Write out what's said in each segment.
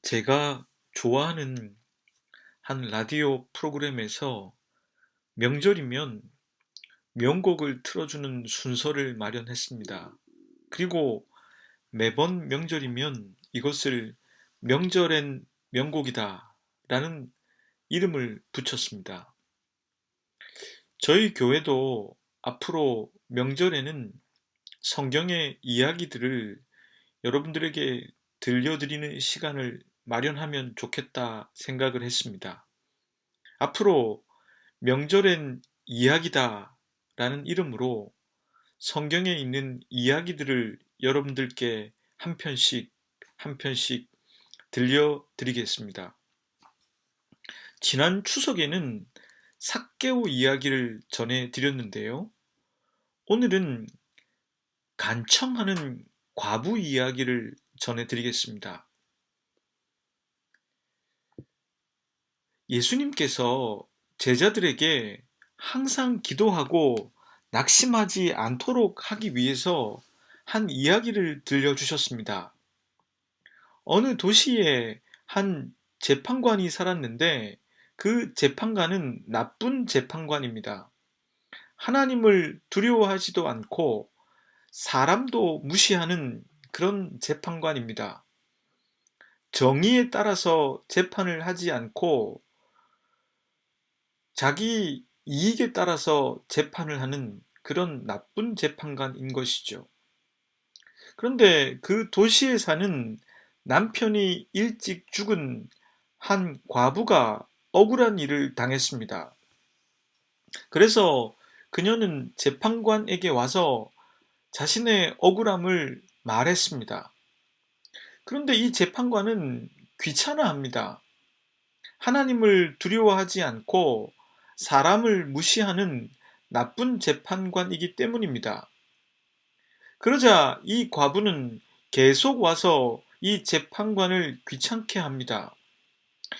제가 좋아하는 한 라디오 프로그램에서 명절이면 명곡을 틀어주는 순서를 마련했습니다. 그리고 매번 명절이면 이것을 명절엔 명곡이다 라는 이름을 붙였습니다. 저희 교회도 앞으로 명절에는 성경의 이야기들을 여러분들에게 들려드리는 시간을 마련하면 좋겠다 생각을 했습니다. 앞으로 명절엔 이야기다 라는 이름으로 성경에 있는 이야기들을 여러분들께 한 편씩 들려드리겠습니다. 지난 추석에는 삭개오 이야기를 전해드렸는데요. 오늘은 간청하는 과부 이야기를 전해드리겠습니다. 예수님께서 제자들에게 항상 기도하고 낙심하지 않도록 하기 위해서 한 이야기를 들려주셨습니다. 어느 도시에 한 재판관이 살았는데 그 재판관은 나쁜 재판관입니다. 하나님을 두려워하지도 않고 사람도 무시하는 그런 재판관입니다. 정의에 따라서 재판을 하지 않고 자기 이익에 따라서 재판을 하는 그런 나쁜 재판관인 것이죠. 그런데 그 도시에 사는 남편이 일찍 죽은 한 과부가 억울한 일을 당했습니다. 그래서 그녀는 재판관에게 와서 자신의 억울함을 말했습니다. 그런데 이 재판관은 귀찮아합니다. 하나님을 두려워하지 않고 사람을 무시하는 나쁜 재판관이기 때문입니다. 그러자 이 과부는 계속 와서 이 재판관을 귀찮게 합니다.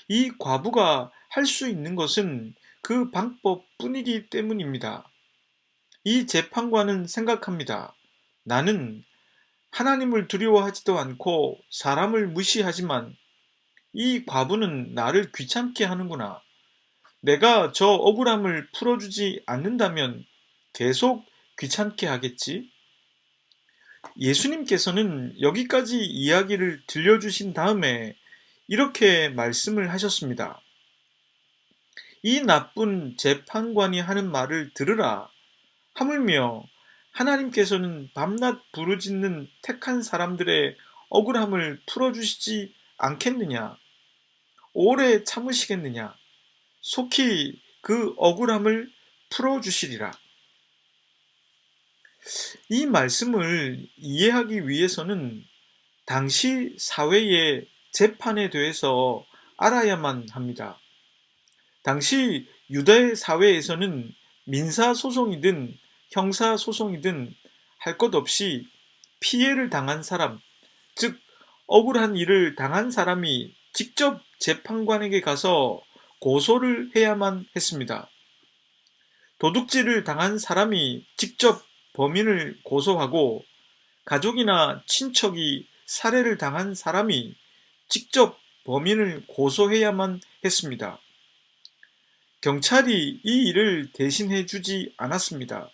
이 과부가 할 수 있는 것은 그 방법뿐이기 때문입니다. 이 재판관은 생각합니다. 나는 하나님을 두려워하지도 않고 사람을 무시하지만 이 과부는 나를 귀찮게 하는구나. 내가 저 억울함을 풀어주지 않는다면 계속 귀찮게 하겠지? 예수님께서는 여기까지 이야기를 들려주신 다음에 이렇게 말씀을 하셨습니다. 이 나쁜 재판관이 하는 말을 들으라. 하물며 하나님께서는 밤낮 부르짖는 택한 사람들의 억울함을 풀어주시지 않겠느냐? 오래 참으시겠느냐? 속히 그 억울함을 풀어주시리라. 이 말씀을 이해하기 위해서는 당시 사회의 재판에 대해서 알아야만 합니다. 당시 유대 사회에서는 민사소송이든 형사소송이든 할 것 없이 피해를 당한 사람, 즉 억울한 일을 당한 사람이 직접 재판관에게 가서 고소를 해야만 했습니다. 도둑질을 당한 사람이 직접 범인을 고소하고 가족이나 친척이 살해를 당한 사람이 직접 범인을 고소해야만 했습니다. 경찰이 이 일을 대신해 주지 않았습니다.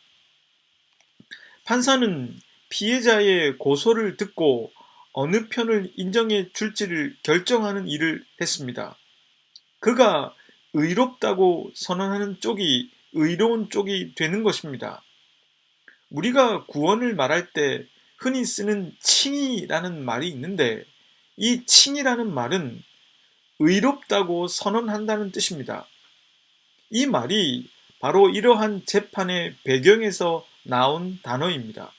판사는 피해자의 고소를 듣고 어느 편을 인정해 줄지를 결정하는 일을 했습니다. 그가 의롭다고 선언하는 쪽이 의로운 쪽이 되는 것입니다. 우리가 구원을 말할 때 흔히 쓰는 칭의라는 말이 있는데 이 칭의라는 말은 의롭다고 선언한다는 뜻입니다. 이 말이 바로 이러한 재판의 배경에서 나온 단어입니다.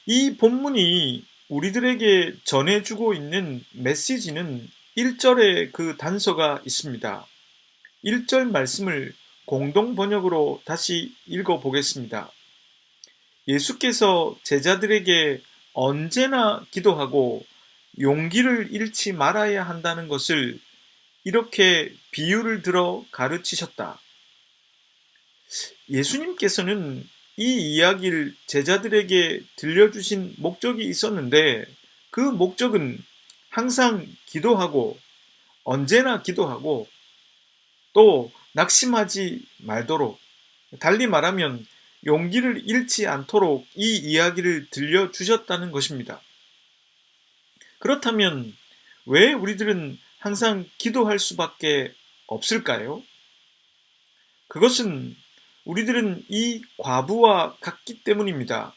이 본문이 우리들에게 전해주고 있는 메시지는 1절에 그 단서가 있습니다. 1절 말씀을 공동 번역으로 다시 읽어보겠습니다. 예수께서 제자들에게 언제나 기도하고 용기를 잃지 말아야 한다는 것을 이렇게 비유를 들어 가르치셨다. 예수님께서는 이 이야기를 제자들에게 들려주신 목적이 있었는데 그 목적은 항상 기도하고 언제나 기도하고 또 낙심하지 말도록, 달리 말하면 용기를 잃지 않도록 이 이야기를 들려주셨다는 것입니다. 그렇다면 왜 우리들은 항상 기도할 수밖에 없을까요? 그것은 우리들은 이 과부와 같기 때문입니다.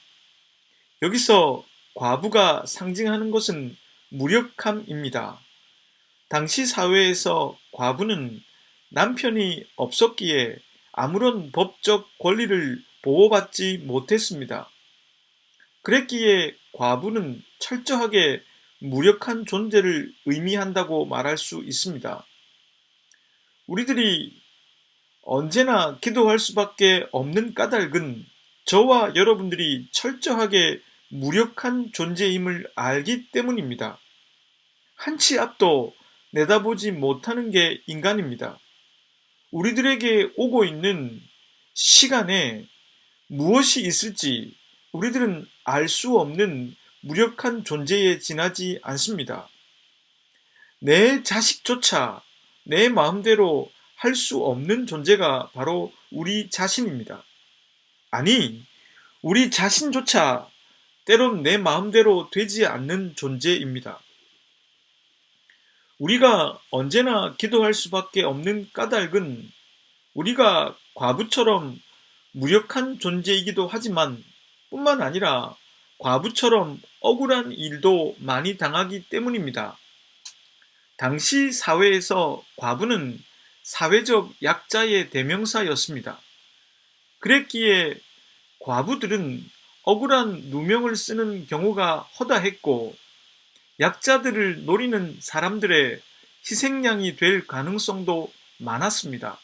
여기서 과부가 상징하는 것은 무력함입니다. 당시 사회에서 과부는 남편이 없었기에 아무런 법적 권리를 보호받지 못했습니다. 그랬기에 과부는 철저하게 무력한 존재를 의미한다고 말할 수 있습니다. 우리들이 언제나 기도할 수밖에 없는 까닭은 저와 여러분들이 철저하게 무력한 존재임을 알기 때문입니다. 한치 앞도 내다보지 못하는 게 인간입니다. 우리들에게 오고 있는 시간에 무엇이 있을지 우리들은 알 수 없는 무력한 존재에 지나지 않습니다. 내 자식조차 내 마음대로 할 수 없는 존재가 바로 우리 자신입니다. 아니, 우리 자신조차 때론 내 마음대로 되지 않는 존재입니다. 우리가 언제나 기도할 수밖에 없는 까닭은 우리가 과부처럼 무력한 존재이기도 하지만 뿐만 아니라 과부처럼 억울한 일도 많이 당하기 때문입니다. 당시 사회에서 과부는 사회적 약자의 대명사였습니다. 그랬기에 과부들은 억울한 누명을 쓰는 경우가 허다했고 약자들을 노리는 사람들의 희생양이 될 가능성도 많았습니다.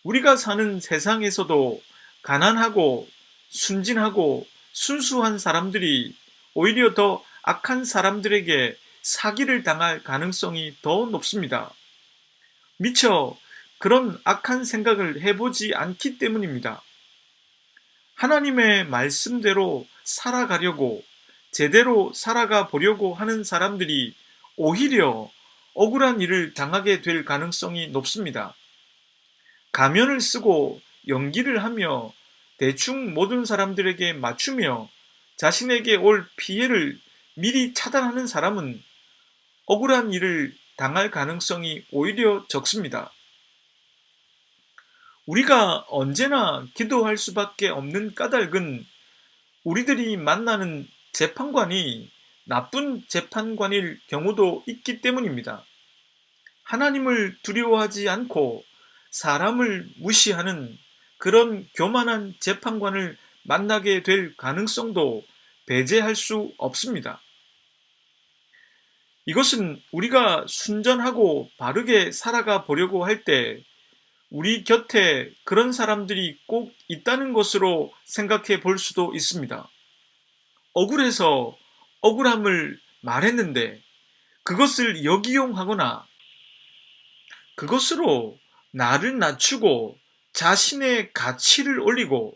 우리가 사는 세상에서도 가난하고 순진하고 순수한 사람들이 오히려 더 악한 사람들에게 사기를 당할 가능성이 더 높습니다. 미처 그런 악한 생각을 해보지 않기 때문입니다. 하나님의 말씀대로 살아가려고 제대로 살아가 보려고 하는 사람들이 오히려 억울한 일을 당하게 될 가능성이 높습니다. 가면을 쓰고 연기를 하며 대충 모든 사람들에게 맞추며 자신에게 올 피해를 미리 차단하는 사람은 억울한 일을 당할 가능성이 오히려 적습니다. 우리가 언제나 기도할 수밖에 없는 까닭은 우리들이 만나는 재판관이 나쁜 재판관일 경우도 있기 때문입니다. 하나님을 두려워하지 않고 사람을 무시하는 그런 교만한 재판관을 만나게 될 가능성도 배제할 수 없습니다. 이것은 우리가 순전하고 바르게 살아가 보려고 할 때 우리 곁에 그런 사람들이 꼭 있다는 것으로 생각해 볼 수도 있습니다. 억울해서 억울함을 말했는데 그것을 역이용하거나 그것으로 나를 낮추고 자신의 가치를 올리고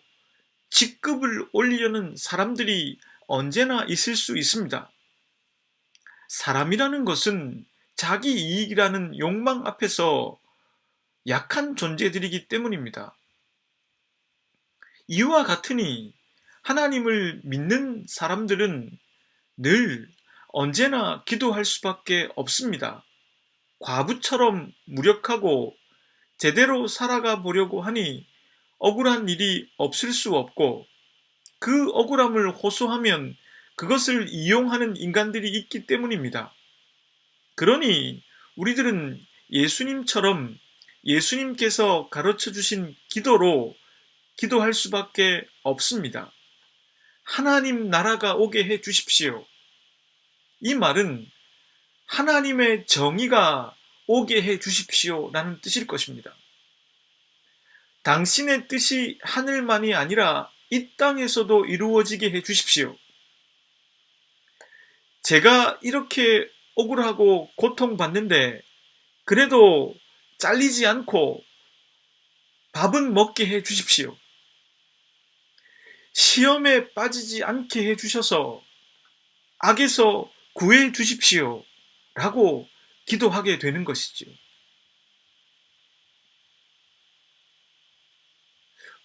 직급을 올리려는 사람들이 언제나 있을 수 있습니다. 사람이라는 것은 자기 이익이라는 욕망 앞에서 약한 존재들이기 때문입니다. 이와 같으니 하나님을 믿는 사람들은 늘 언제나 기도할 수밖에 없습니다. 과부처럼 무력하고 제대로 살아가 보려고 하니 억울한 일이 없을 수 없고 그 억울함을 호소하면 그것을 이용하는 인간들이 있기 때문입니다. 그러니 우리들은 예수님처럼 예수님께서 가르쳐 주신 기도로 기도할 수밖에 없습니다. 하나님 나라가 오게 해 주십시오. 이 말은 하나님의 정의가 오게 해 주십시오 라는 뜻일 것입니다. 당신의 뜻이 하늘만이 아니라 이 땅에서도 이루어지게 해 주십시오. 제가 이렇게 억울하고 고통받는데 그래도 잘리지 않고 밥은 먹게 해 주십시오. 시험에 빠지지 않게 해 주셔서 악에서 구해 주십시오 라고 기도하게 되는 것이죠.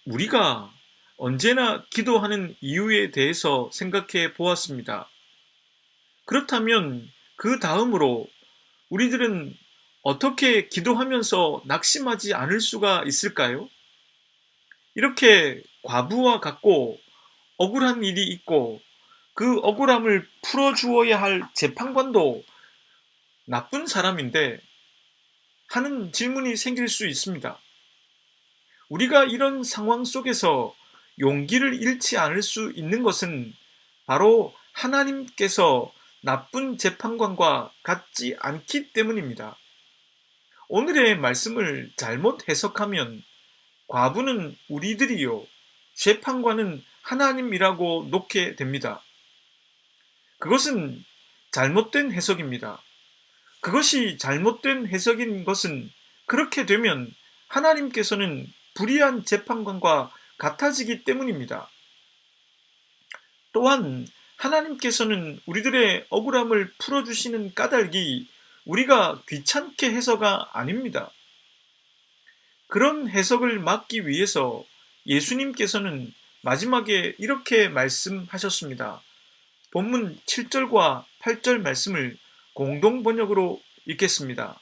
우리가 언제나 기도하는 이유에 대해서 생각해 보았습니다. 그렇다면 그 다음으로 우리들은 어떻게 기도하면서 낙심하지 않을 수가 있을까요? 이렇게 과부와 같고 억울한 일이 있고 그 억울함을 풀어주어야 할 재판관도 나쁜 사람인데 하는 질문이 생길 수 있습니다. 우리가 이런 상황 속에서 용기를 잃지 않을 수 있는 것은 바로 하나님께서 나쁜 재판관과 같지 않기 때문입니다. 오늘의 말씀을 잘못 해석하면 과부는 우리들이요, 재판관은 하나님이라고 놓게 됩니다. 그것은 잘못된 해석입니다. 그것이 잘못된 해석인 것은 그렇게 되면 하나님께서는 불의한 재판관과 같아지기 때문입니다. 또한 하나님께서는 우리들의 억울함을 풀어주시는 까닭이 우리가 귀찮게 해서가 아닙니다. 그런 해석을 막기 위해서 예수님께서는 마지막에 이렇게 말씀하셨습니다. 본문 7절과 8절 말씀을 공동 번역으로 읽겠습니다.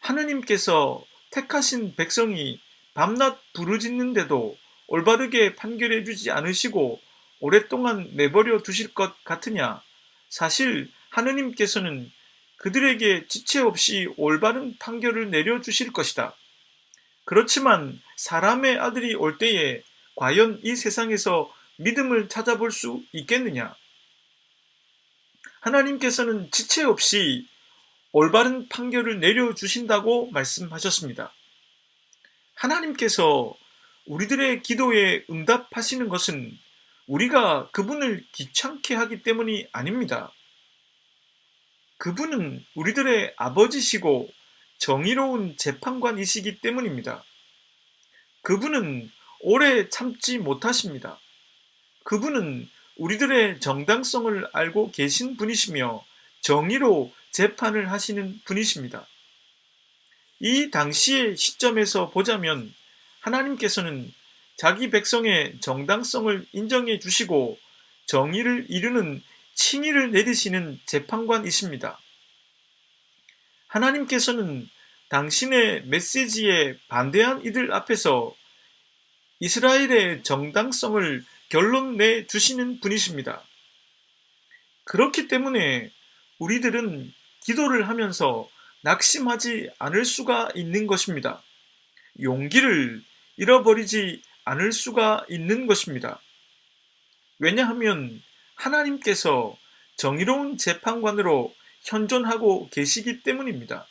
하느님께서 택하신 백성이 밤낮 부르짖는데도 올바르게 판결해 주지 않으시고 오랫동안 내버려 두실 것 같으냐? 사실 하느님께서는 그들에게 지체 없이 올바른 판결을 내려 주실 것이다. 그렇지만 사람의 아들이 올 때에 과연 이 세상에서 믿음을 찾아볼 수 있겠느냐? 하나님께서는 지체 없이 올바른 판결을 내려주신다고 말씀하셨습니다. 하나님께서 우리들의 기도에 응답하시는 것은 우리가 그분을 귀찮게 하기 때문이 아닙니다. 그분은 우리들의 아버지시고 정의로운 재판관이시기 때문입니다. 그분은 오래 참지 못하십니다. 그분은 우리들의 정당성을 알고 계신 분이시며 정의로 재판을 하시는 분이십니다. 이 당시의 시점에서 보자면 하나님께서는 자기 백성의 정당성을 인정해 주시고 정의를 이루는 칭의를 내리시는 재판관이십니다. 하나님께서는 당신의 메시지에 반대한 이들 앞에서 이스라엘의 정당성을 결론내 주시는 분이십니다. 그렇기 때문에 우리들은 기도를 하면서 낙심하지 않을 수가 있는 것입니다. 용기를 잃어버리지 않을 수가 있는 것입니다. 왜냐하면 하나님께서 정의로운 재판관으로 현존하고 계시기 때문입니다.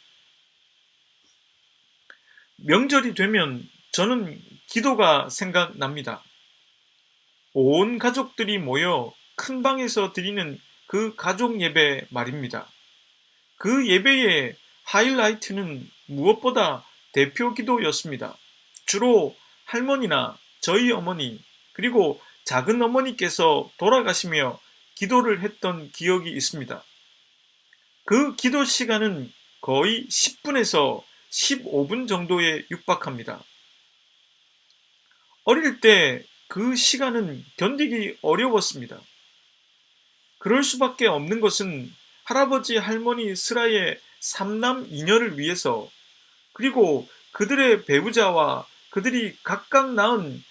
명절이 되면 저는 기도가 생각납니다. 온 가족들이 모여 큰 방에서 드리는 그 가족 예배 말입니다. 그 예배의 하이라이트는 무엇보다 대표 기도였습니다. 주로 할머니나 저희 어머니 그리고 작은 어머니께서 돌아가시며 기도를 했던 기억이 있습니다. 그 기도 시간은 거의 10분에서 15분 정도에 육박합니다. 어릴 때 그 시간은 견디기 어려웠습니다. 그럴 수밖에 없는 것은 할아버지 할머니 슬하의 3남 2녀를 위해서 그리고 그들의 배우자와 그들이 각각 낳은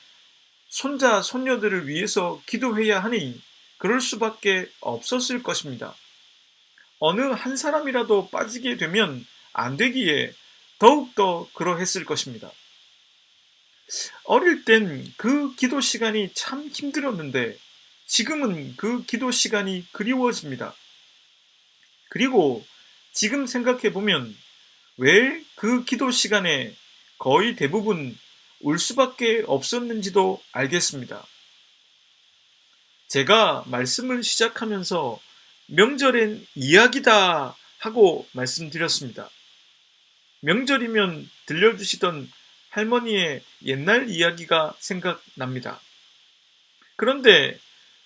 손자 손녀들을 위해서 기도해야 하니 그럴 수밖에 없었을 것입니다. 어느 한 사람이라도 빠지게 되면 안 되기에 더욱더 그러했을 것입니다. 어릴 땐 그 기도 시간이 참 힘들었는데 지금은 그 기도 시간이 그리워집니다. 그리고 지금 생각해 보면 왜 그 기도 시간에 거의 대부분 울 수밖에 없었는지도 알겠습니다. 제가 말씀을 시작하면서 명절엔 이야기다 하고 말씀드렸습니다. 명절이면 들려주시던 할머니의 옛날 이야기가 생각납니다. 그런데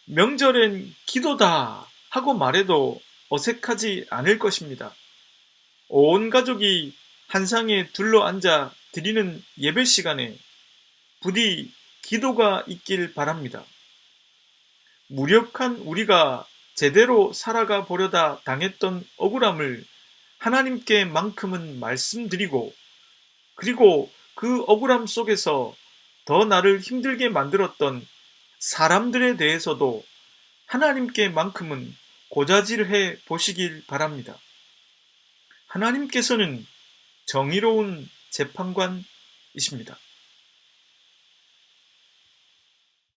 명절엔 기도다 하고 말해도 어색하지 않을 것입니다. 온 가족이 한 상에 둘러앉아 드리는 예배 시간에 부디 기도가 있길 바랍니다. 무력한 우리가 제대로 살아가 보려다 당했던 억울함을 하나님께만큼은 말씀드리고, 그리고 그 억울함 속에서 더 나를 힘들게 만들었던 사람들에 대해서도 하나님께만큼은 고자질해 보시길 바랍니다. 하나님께서는 정의로운 재판관이십니다.